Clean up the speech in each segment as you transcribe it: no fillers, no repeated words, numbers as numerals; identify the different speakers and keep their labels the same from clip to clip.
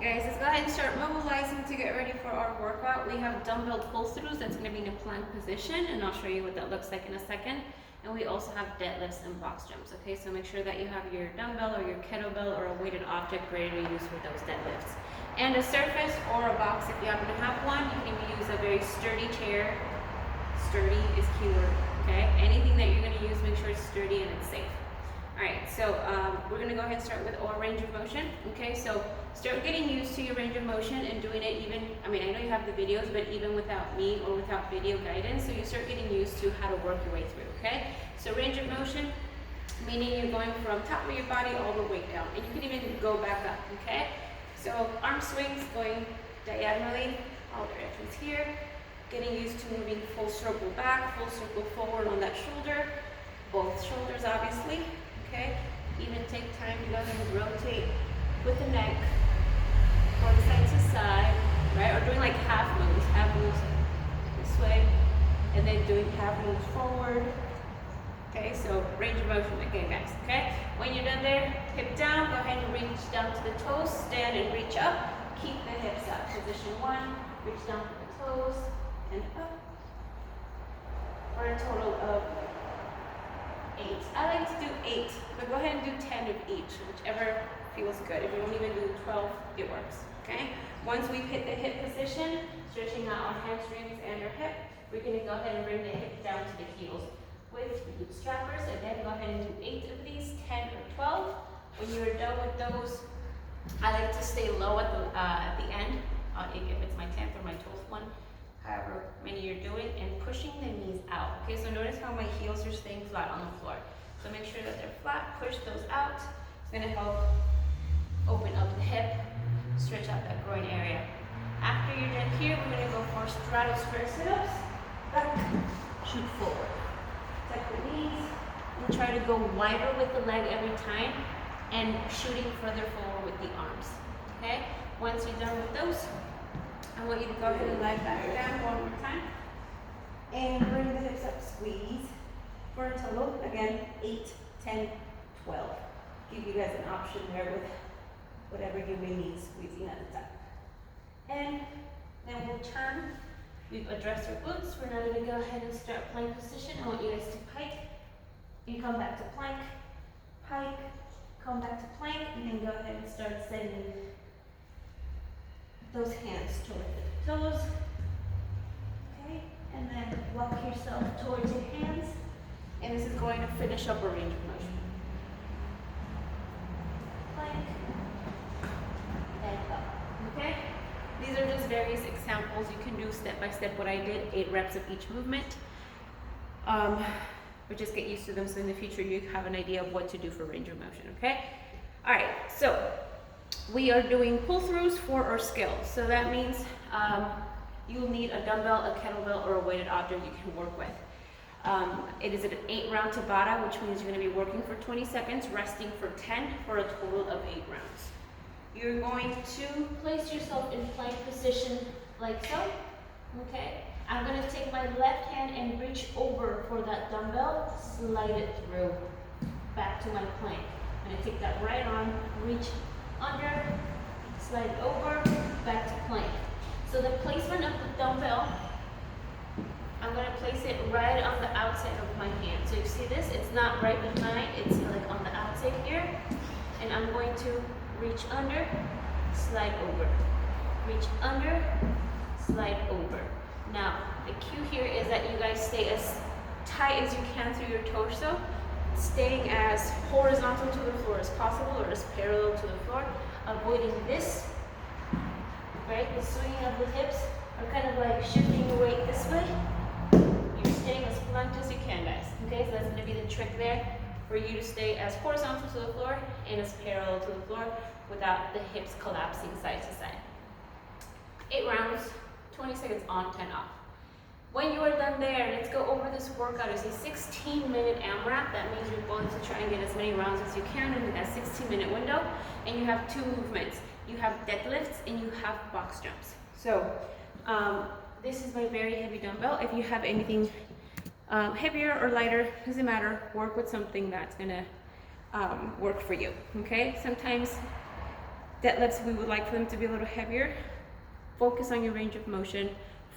Speaker 1: guys, let's go ahead and start mobilizing to get ready for our workout. We have dumbbell pull-throughs that's going to be in a plank position, and I'll show you what that looks like in a second. And we also have deadlifts and box jumps, okay? So make sure that you have your dumbbell or your kettlebell or a weighted object ready to use for those deadlifts. And a surface or a box, if you happen to have one, you can even use a very sturdy chair. Sturdy is keyword, okay? Anything that you're going to use, make sure it's sturdy and it's safe. Alright, so we're going to go ahead and start with our range of motion. Okay, so start getting used to your range of motion and doing it even, I mean, I know you have the videos, but even without me or without video guidance, so you start getting used to how to work your way through, okay? So range of motion, meaning you're going from top of your body all the way down, and you can even go back up, okay? So arm swings going diagonally, all directions here, getting used to moving full circle back, full circle forward on that shoulder, both shoulders obviously. Okay, even take time to go ahead and rotate with the neck from side to side, right? Or doing like half moves this way, and then doing half moves forward. Okay, so range of motion again, guys. Okay, when you're done there, hip down, go ahead and reach down to the toes, stand and reach up, keep the hips up. Position 1, reach down to the toes and up for a total of 8. I like to do 8, but go ahead and do 10 of each, whichever feels good. If you don't even do 12, it works, okay? Once we've hit the hip position, stretching out our hamstrings and our hip, we're going to go ahead and bring the hip down to the heels. With boot strappers, again, go ahead and do 8 of these, 10 or 12. When you're done with those, I like to stay low at the end, if it's my 10th or my 12th one, however many you're doing, and pushing the knees out. Okay, so notice how my heels are staying flat on the floor. So make sure that they're flat, push those out. It's gonna help open up the hip, stretch out that groin area. After you're done here, we're gonna go for stratospheric sit-ups. Back, shoot forward. Tuck the knees, and try to go wider with the leg every time, and shooting further forward with the arms, okay? Once you're done with those, I want you to go ahead and lie back down one more time. And bring the hips up, squeeze. For a total, again, 8, 10, 12. Give you guys an option there with whatever you may need squeezing at the top. And then we'll turn. We've addressed our glutes. We're now going to go ahead and start plank position. I want you guys to pike. You come back to plank, pike, come back to plank, and then go ahead and start sending those hands toward the toes, okay? And then walk yourself towards your hands, and this is going to finish up a range of motion. Plank, and up, okay? These are just various examples. You can do step by step what I did, 8 reps of each movement. But just get used to them so in the future you have an idea of what to do for range of motion, okay? All right, so we are doing pull-throughs for our skills. So that means you'll need a dumbbell, a kettlebell, or a weighted object you can work with. It is an 8 round Tabata, which means you're going to be working for 20 seconds, resting for 10, for a total of 8 rounds. You're going to place yourself in plank position like so, okay? I'm going to take my left hand and reach over for that dumbbell, slide it through, back to my plank. I'm going to take that right arm, reach under, slide over, back to plank. So the placement of the dumbbell, I'm going to place it right on the outside of my hand. So you see this? It's not right behind, it's like on the outside here. And I'm going to reach under, slide over. Reach under, slide over. Now, the cue here is that you guys stay as tight as you can through your torso, staying as horizontal to the floor as possible or as parallel to the floor, avoiding this, right? The swinging of the hips are kind of like shifting your weight this way. You're staying as blunt as you can, guys. Okay, so that's going to be the trick there for you to stay as horizontal to the floor and as parallel to the floor without the hips collapsing side to side. 8 rounds, 20 seconds on, 10 off. When you are done there, let's go over this workout. It's a 16-minute AMRAP. That means you're going to try and get as many rounds as you can in that 16-minute window. And you have 2 movements. You have deadlifts and you have box jumps. So this is my very heavy dumbbell. If you have anything heavier or lighter, doesn't matter. Work with something that's gonna work for you. Okay. Sometimes Deadlifts, we would like for them to be a little heavier. Focus on your range of motion.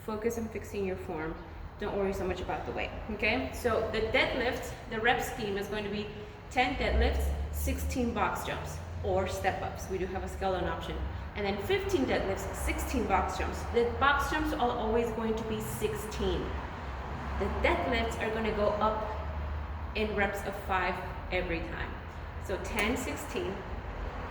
Speaker 1: Focus on fixing your form. Don't worry so much about the weight, okay? So the deadlift, the rep scheme is going to be 10 deadlifts, 16 box jumps, or step ups. We do have a skeleton option. And then 15 deadlifts, 16 box jumps. The box jumps are always going to be 16. The deadlifts are gonna go up in reps of 5 every time. So 10, 16,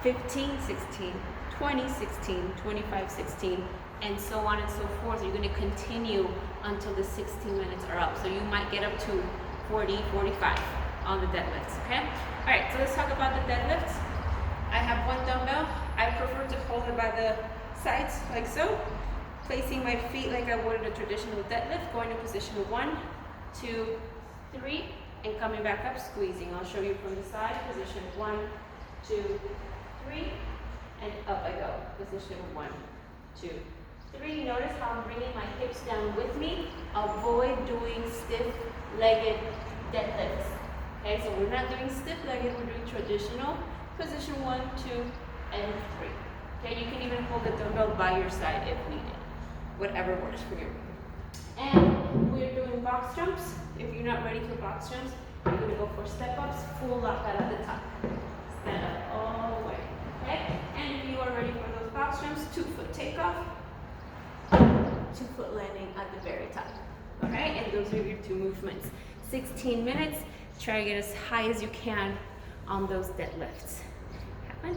Speaker 1: 15, 16, 20, 16, 25, 16, and so on and so forth. You're gonna continue until the 16 minutes are up. So you might get up to 40, 45 on the deadlifts, okay? All right, so let's talk about the deadlifts. I have one dumbbell. I prefer to hold it by the sides like so, placing my feet like I would in a traditional deadlift, going to position 1, 2, 3, and coming back up, squeezing. I'll show you from the side. Position 1, 2, 3, and up I go. Position 1, 2, 3. Notice how I'm bringing my hips down with me. Avoid doing stiff-legged deadlifts. Okay, so we're not doing stiff-legged, we're doing traditional. Position 1, 2, and 3. Okay, you can even hold the dumbbell by your side if needed. Whatever works for you. And we're doing box jumps. If you're not ready for box jumps, you're going to go for step-ups, full lockout at the top. Stand up all the way. Okay? And if you are ready for those box jumps, 2-foot takeoff, 2-foot landing at the very top. Okay? And those are your 2 movements. 16 minutes. Try to get as high as you can on those deadlifts. Happen?